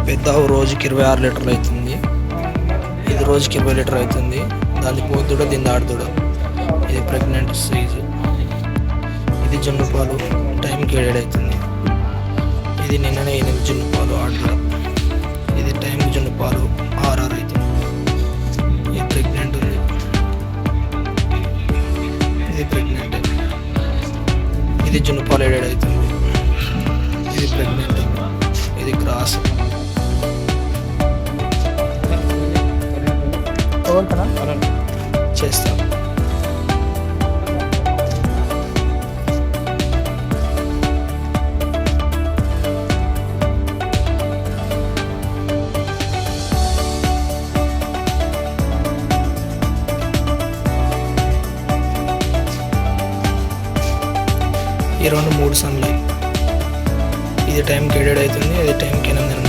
పెద్ద ఆవు రోజుకి 26 లీటర్లు అవుతుంది. ఇది రోజుకి 20 లీటర్ అవుతుంది. దాని పోతుడు దీని ఆడుతుడు. ఇది ప్రెగ్నెంట్ సైజు. ఇది జున్ను పాలు టైంకి 7 అవుతుంది. ఇది నిన్ననే 8 జున్ను పాలు ఆడుతుడు. ఇది టైంకి జున్ను పాలు 6 అవుతుంది. ఇది ప్రెగ్నెంట్ ఉంది. ఇది ప్రెగ్నెంట్. ఇది జున్ను పాలు 7 అవుతుంది. ఇది ప్రెగ్నెంట్. ఇది క్రాస్. చేస్తాం. ఈ 2 3 సన్లై. ఇది టైంకి 7 అవుతుంది. ఇది టైంకి 8:30.